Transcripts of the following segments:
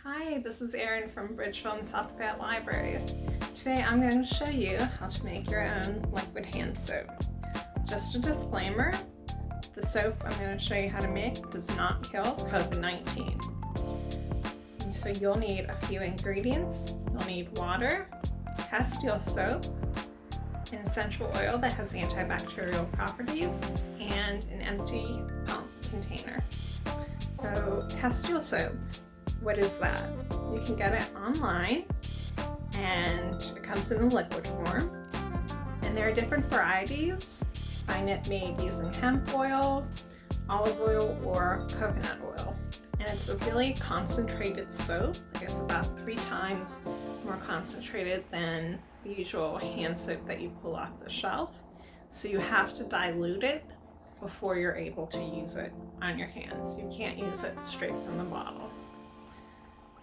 Hi, this is Erin from Bridgeville and South Fayette Libraries. Today I'm going to show you how to make your own liquid hand soap. Just a disclaimer, the soap I'm going to show you how to make does not kill COVID-19. So you'll need a few ingredients. You'll need water, castile soap, an essential oil that has antibacterial properties, and an empty pump container. So castile soap, what is that? You can get it online and it comes in a liquid form, and there are different varieties. Find it made using hemp oil, olive oil, or coconut oil, and it's a really concentrated soap. It's about 3 times more concentrated than the usual hand soap that you pull off the shelf, so you have to dilute it before you're able to use it on your hands. You can't use it straight from the bottle.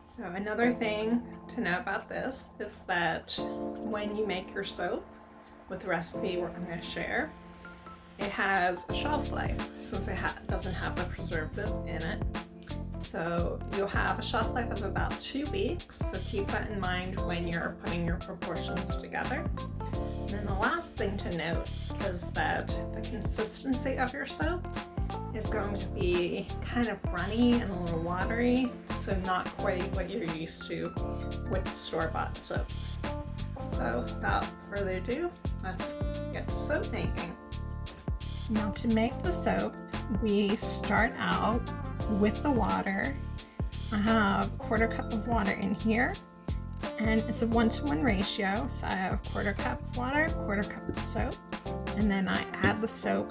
So another thing to know about this is that when you make your soap, with the recipe we're going to share, it has a shelf life since it doesn't have the preservatives in it. So you'll have a shelf life of about 2 weeks, so keep that in mind when you're putting your proportions together. And then the last thing to note is that the consistency of your soap is going to be kind of runny and a little watery, so not quite what you're used to with store-bought soap. So without further ado, let's get to soap making. Now to make the soap, we start out with the water. I have a 1/4 cup of water in here, and it's a 1-to-1 ratio, so I have a 1/4 cup of water, 1/4 cup of soap, and then I add the soap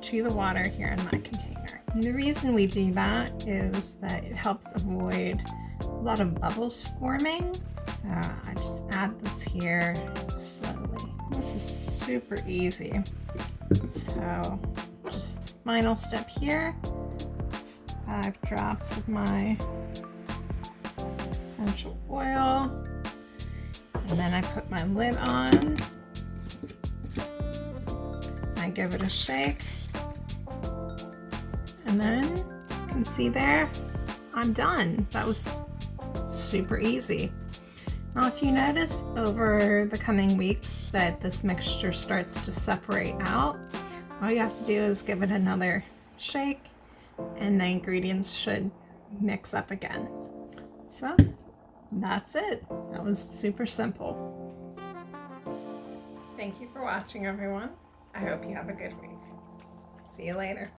to the water here in my container. And the reason we do that is that it helps avoid a lot of bubbles forming. So I just add this here slowly. This is super easy. So just final step here, 5 drops of my essential oil, and then I put my lid on. I give it a shake, and then you can see there, I'm done. That was super easy. Now if you notice over the coming weeks that this mixture starts to separate out, all you have to do is give it another shake and the ingredients should mix up again. So that's it. That was super simple. Thank you for watching, everyone. I hope you have a good week. See you later.